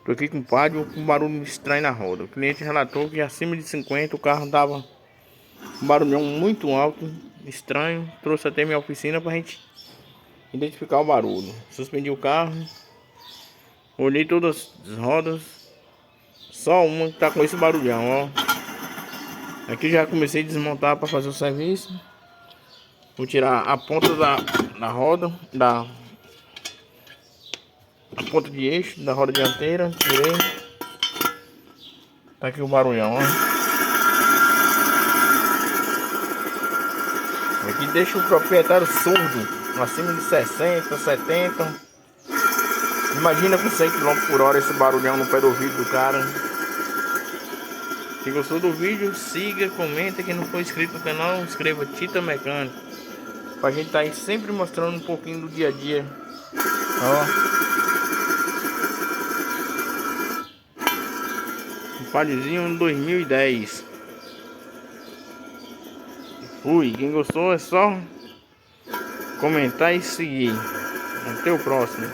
Tô aqui com o Pádio com um barulho estranho na roda. O cliente relatou que acima de 50 o carro dava um barulhão muito alto, estranho. Trouxe até minha oficina pra gente identificar o barulho. Suspendi o carro, olhei todas as rodas, só uma que tá com esse barulhão, ó. Aqui já comecei a desmontar para fazer o serviço. Vou tirar a ponta da roda, a ponta de eixo da roda dianteira. Tirei. Tá aqui o barulhão, ó. Aqui deixa o proprietário surdo, acima de 60, 70. Imagina com 100 km/h esse barulhão no pé do ouvido do cara. Se gostou do vídeo, siga, comenta. Quem não for inscrito no canal, inscreva Tita Mecânica. Pra gente tá aí sempre mostrando um pouquinho do dia a dia. Ó. Um Paliozinho 2010. Fui. Quem gostou é só comentar e seguir. Até o próximo.